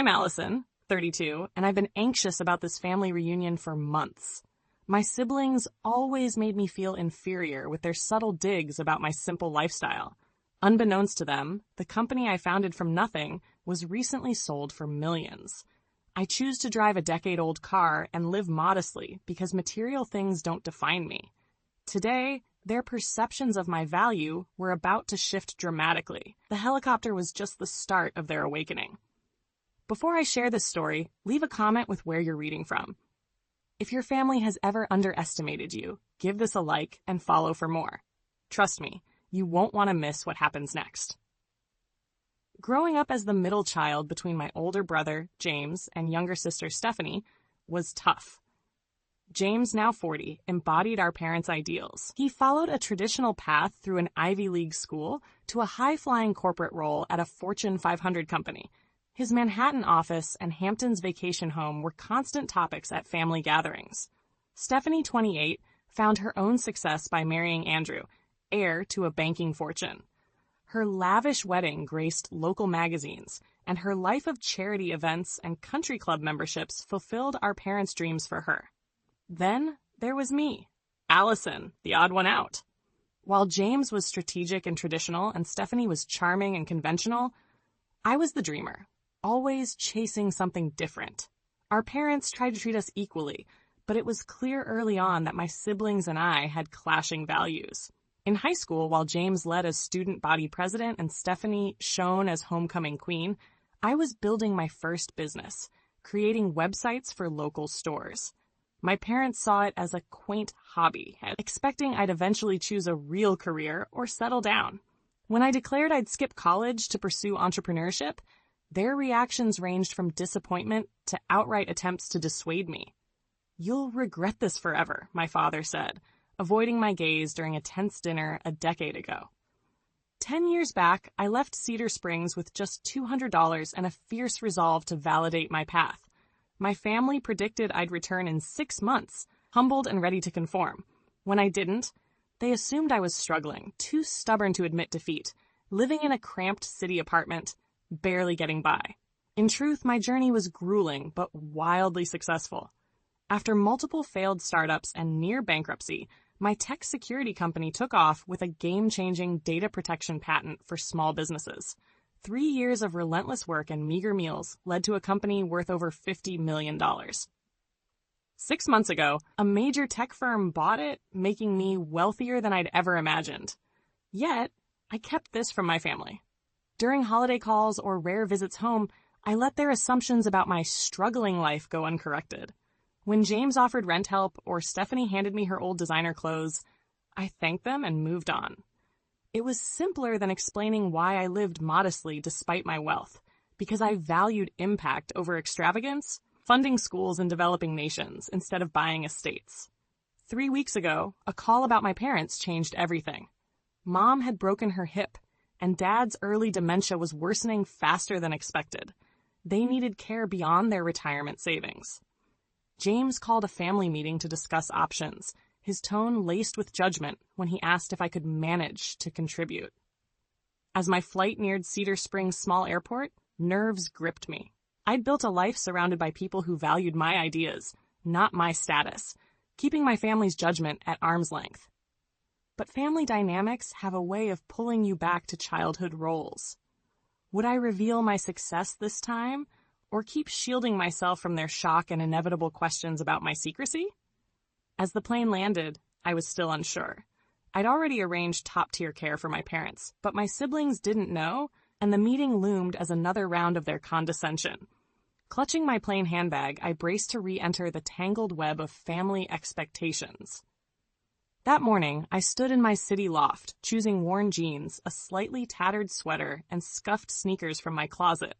I'm Allison, 32, and I've been anxious about this family reunion for months. My siblings always made me feel inferior with their subtle digs about my simple lifestyle. Unbeknownst to them, the company I founded from nothing was recently sold for millions. I choose to drive a decade-old car and live modestly because material things don't define me. Today, their perceptions of my value were about to shift dramatically. The helicopter was just the start of their awakening. Before I share this story, leave a comment with where you're reading from. If your family has ever underestimated you, give this a like and follow for more. Trust me, you won't want to miss what happens next. Growing up as the middle child between my older brother, James, and younger sister, Stephanie, was tough. James, now 40, embodied our parents' ideals. He followed a traditional path through an Ivy League school to a high-flying corporate role at a Fortune 500 company. His Manhattan office and Hamptons vacation home were constant topics at family gatherings. Stephanie, 28, found her own success by marrying Andrew, heir to a banking fortune. Her lavish wedding graced local magazines, and her life of charity events and country club memberships fulfilled our parents' dreams for her. Then there was me, Allison, the odd one out. While James was strategic and traditional and Stephanie was charming and conventional, I was the dreamer, always chasing something different. Our parents tried to treat us equally, but it was clear early on that my siblings and I had clashing values. In high school, while James led as student body president and Stephanie shone as homecoming queen, I was building my first business, creating websites for local stores. My parents saw it as a quaint hobby, expecting I'd eventually choose a real career or settle down. When I declared I'd skip college to pursue entrepreneurship, their reactions ranged from disappointment to outright attempts to dissuade me. "You'll regret this forever," my father said, avoiding my gaze during a tense dinner a decade ago. 10 years back, I left Cedar Springs with just $200 and a fierce resolve to validate my path. My family predicted I'd return in 6 months, humbled and ready to conform. When I didn't, they assumed I was struggling, too stubborn to admit defeat, living in a cramped city apartment, barely getting by. In truth, my journey was grueling but wildly successful. After multiple failed startups and near bankruptcy, my tech security company took off with a game-changing data protection patent for small businesses. 3 years of relentless work and meager meals led to a company worth over $50 million. 6 months ago, a major tech firm bought it, making me wealthier than I'd ever imagined. Yet, I kept this from my family. During holiday calls or rare visits home, I let their assumptions about my struggling life go uncorrected. When James offered rent help or Stephanie handed me her old designer clothes, I thanked them and moved on. It was simpler than explaining why I lived modestly despite my wealth, because I valued impact over extravagance, funding schools in developing nations instead of buying estates. 3 weeks ago, a call about my parents changed everything. Mom had broken her hip, and Dad's early dementia was worsening faster than expected. They needed care beyond their retirement savings. James called a family meeting to discuss options, his tone laced with judgment when he asked if I could manage to contribute. As my flight neared Cedar Springs Small Airport, nerves gripped me. I'd built a life surrounded by people who valued my ideas, not my status, keeping my family's judgment at arm's length. But family dynamics have a way of pulling you back to childhood roles. Would I reveal my success this time, or keep shielding myself from their shock and inevitable questions about my secrecy? As the plane landed, I was still unsure. I'd already arranged top-tier care for my parents, but my siblings didn't know, and the meeting loomed as another round of their condescension. Clutching my plain handbag, I braced to re-enter the tangled web of family expectations. That morning, I stood in my city loft, choosing worn jeans, a slightly tattered sweater, and scuffed sneakers from my closet.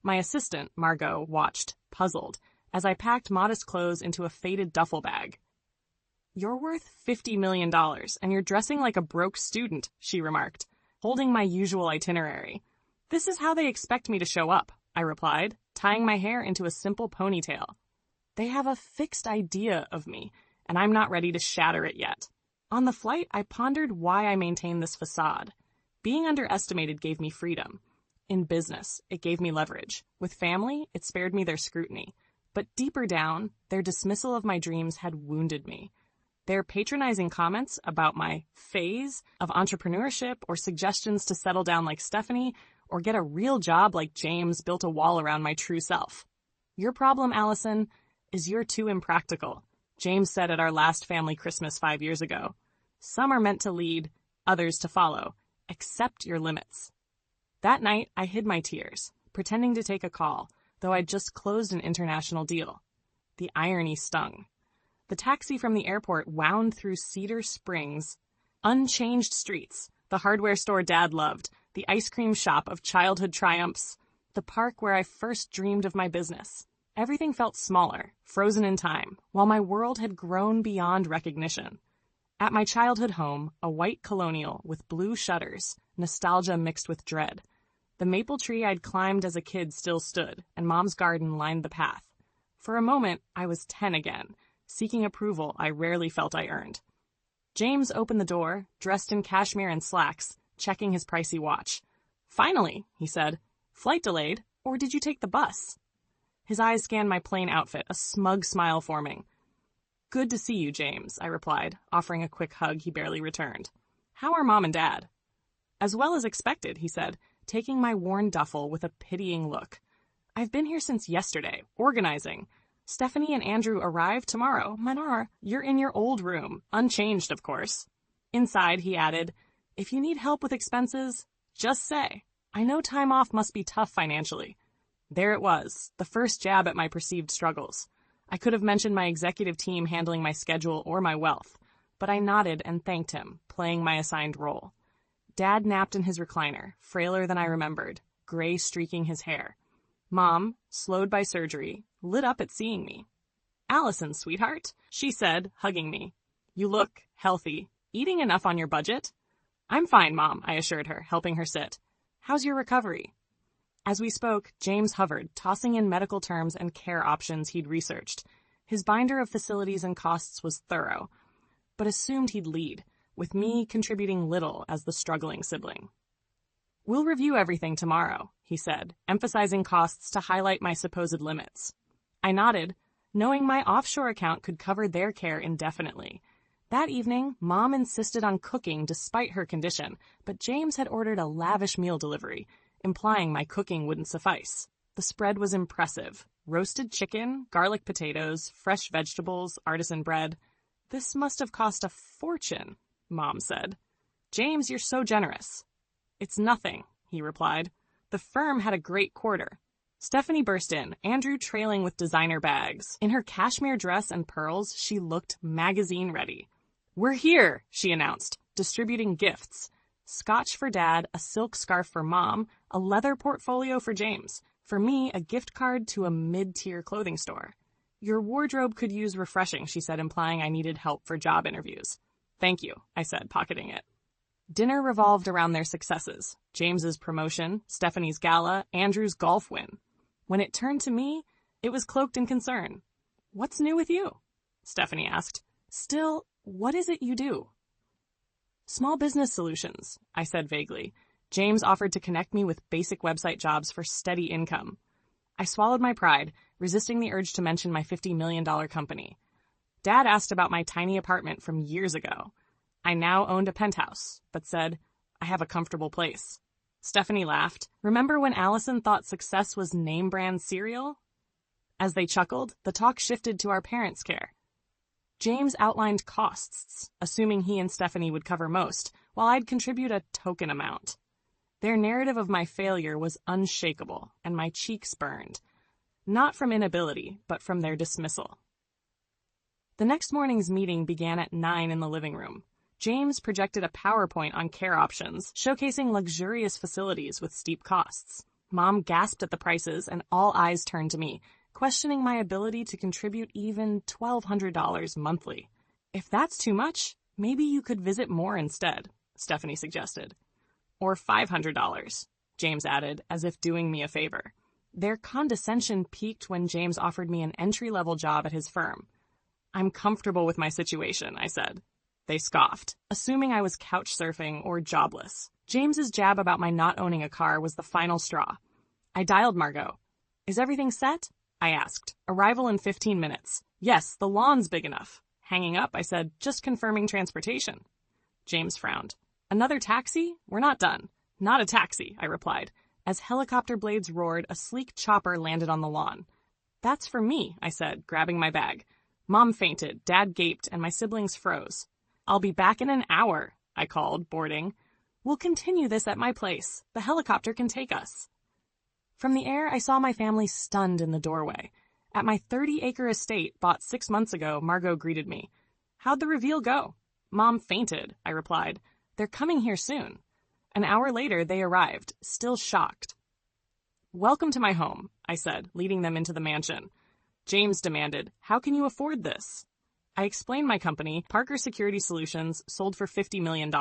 My assistant, Margot, watched, puzzled, as I packed modest clothes into a faded duffel bag. "You're worth $50 million, and you're dressing like a broke student," she remarked, holding my usual itinerary. "This is how they expect me to show up," I replied, tying my hair into a simple ponytail. "They have a fixed idea of me, and I'm not ready to shatter it yet." On the flight, I pondered why I maintained this facade. Being underestimated gave me freedom. In business, it gave me leverage. With family, it spared me their scrutiny. But deeper down, their dismissal of my dreams had wounded me. Their patronizing comments about my phase of entrepreneurship or suggestions to settle down like Stephanie or get a real job like James built a wall around my true self. Your problem, Allison, is you're too impractical, James said at our last family Christmas 5 years ago. Some are meant to lead, others to follow. Accept your limits. That night, I hid my tears, pretending to take a call, though I'd just closed an international deal. The irony stung. The taxi from the airport wound through Cedar Springs, unchanged streets, the hardware store Dad loved, the ice cream shop of childhood triumphs, the park where I first dreamed of my business. Everything felt smaller, frozen in time, while my world had grown beyond recognition. At my childhood home, a white colonial with blue shutters, nostalgia mixed with dread. The maple tree I'd climbed as a kid still stood, and Mom's garden lined the path. For a moment, I was 10 again, seeking approval I rarely felt I earned. James opened the door, dressed in cashmere and slacks, checking his pricey watch. "Finally," he said. "Flight delayed, or did you take the bus?" His eyes scanned my plain outfit, a smug smile forming. "Good to see you, James," I replied, offering a quick hug he barely returned. "How are Mom and Dad?" "As well as expected," he said, taking my worn duffel with a pitying look. "I've been here since yesterday, organizing. Stephanie and Andrew arrive tomorrow. Manar, you're in your old room, unchanged, of course." Inside, he added, "If you need help with expenses, just say. I know time off must be tough financially." There it was, the first jab at my perceived struggles. I could have mentioned my executive team handling my schedule or my wealth, but I nodded and thanked him, playing my assigned role. Dad napped in his recliner, frailer than I remembered, gray streaking his hair. Mom, slowed by surgery, lit up at seeing me. "Allison, sweetheart," she said, hugging me. "You look healthy. Eating enough on your budget?" "I'm fine, Mom," I assured her, helping her sit. "How's your recovery?" As we spoke, James hovered, tossing in medical terms and care options he'd researched. His binder of facilities and costs was thorough, but assumed he'd lead, with me contributing little as the struggling sibling. "We'll review everything tomorrow," he said, emphasizing costs to highlight my supposed limits. I nodded, knowing my offshore account could cover their care indefinitely. That evening, Mom insisted on cooking despite her condition, but James had ordered a lavish meal delivery, implying my cooking wouldn't suffice. The spread was impressive. Roasted chicken, garlic potatoes, fresh vegetables, artisan bread. "This must have cost a fortune," Mom said. "James, you're so generous." "It's nothing," he replied. "The firm had a great quarter." Stephanie burst in, Andrew trailing with designer bags. In her cashmere dress and pearls, she looked magazine-ready. "We're here," she announced, distributing gifts. Scotch for Dad, a silk scarf for Mom, a leather portfolio for James. For me, a gift card to a mid-tier clothing store. "Your wardrobe could use refreshing," she said, implying I needed help for job interviews. "Thank you," I said, pocketing it. Dinner revolved around their successes. James's promotion, Stephanie's gala, Andrew's golf win. When it turned to me, it was cloaked in concern. "What's new with you?" Stephanie asked. "Still, what is it you do?" "Small business solutions," I said vaguely. James offered to connect me with basic website jobs for steady income. I swallowed my pride, resisting the urge to mention my $50 million company. Dad asked about my tiny apartment from years ago. I now owned a penthouse, but said, "I have a comfortable place." Stephanie laughed. "Remember when Allison thought success was name-brand cereal?" As they chuckled, the talk shifted to our parents' care. James outlined costs, assuming he and Stephanie would cover most, while I'd contribute a token amount. Their narrative of my failure was unshakable, and my cheeks burned. Not from inability, but from their dismissal. The next morning's meeting began at 9 in the living room. James projected a PowerPoint on care options, showcasing luxurious facilities with steep costs. Mom gasped at the prices, and all eyes turned to me, questioning my ability to contribute even $1,200 monthly. "If that's too much, maybe you could visit more instead," Stephanie suggested. "Or $500, James added, as if doing me a favor. Their condescension peaked when James offered me an entry-level job at his firm. "I'm comfortable with my situation," I said. They scoffed, assuming I was couch surfing or jobless. James's jab about my not owning a car was the final straw. I dialed Margot. "Is everything set?" I asked. "Arrival in 15 minutes. Yes, the lawn's big enough." Hanging up, I said, "Just confirming transportation." James frowned. "Another taxi? We're not done." "Not a taxi," I replied. As helicopter blades roared, a sleek chopper landed on the lawn. "That's for me," I said, grabbing my bag. Mom fainted, Dad gaped, and my siblings froze. "I'll be back in an hour," I called, boarding. "We'll continue this at my place. The helicopter can take us." From the air, I saw my family stunned in the doorway. At my 30-acre estate, bought 6 months ago, Margot greeted me. "How'd the reveal go?" "Mom fainted," I replied. "They're coming here soon." An hour later, they arrived, still shocked. "Welcome to my home," I said, leading them into the mansion. James demanded, "How can you afford this?" I explained my company, Parker Security Solutions, sold for $50 million.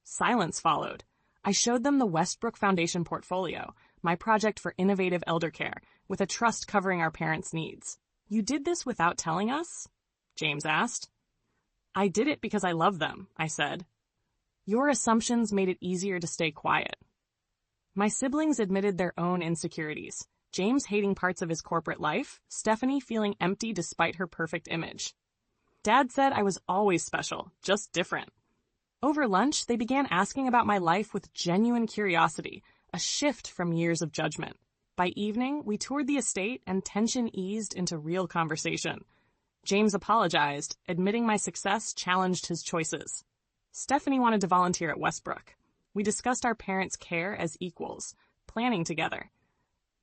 Silence followed. I showed them the Westbrook Foundation portfolio, my project for innovative elder care, with a trust covering our parents' needs. "You did this without telling us?" James asked. "I did it because I love them," I said. "Your assumptions made it easier to stay quiet." My siblings admitted their own insecurities. James hating parts of his corporate life, Stephanie feeling empty despite her perfect image. Dad said I was always special, just different. Over lunch, they began asking about my life with genuine curiosity, a shift from years of judgment. By evening, we toured the estate and tension eased into real conversation. James apologized, admitting my success challenged his choices. Stephanie wanted to volunteer at Westbrook. We discussed our parents' care as equals, planning together.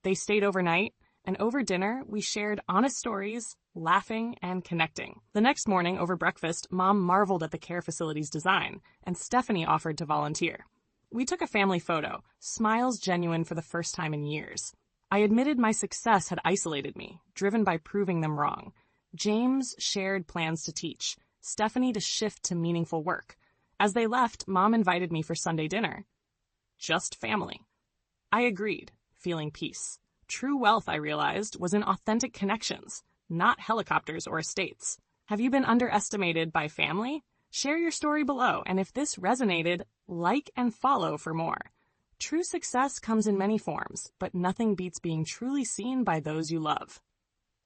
They stayed overnight, and over dinner, we shared honest stories, laughing and connecting. The next morning, over breakfast, Mom marveled at the care facility's design, and Stephanie offered to volunteer. We took a family photo, smiles genuine for the first time in years. I admitted my success had isolated me, driven by proving them wrong. James shared plans to teach, Stephanie to shift to meaningful work. As they left, Mom invited me for Sunday dinner. Just family. I agreed, feeling peace. True wealth, I realized, was in authentic connections, not helicopters or estates. Have you been underestimated by family? Share your story below, and if this resonated, like and follow for more. True success comes in many forms, but nothing beats being truly seen by those you love.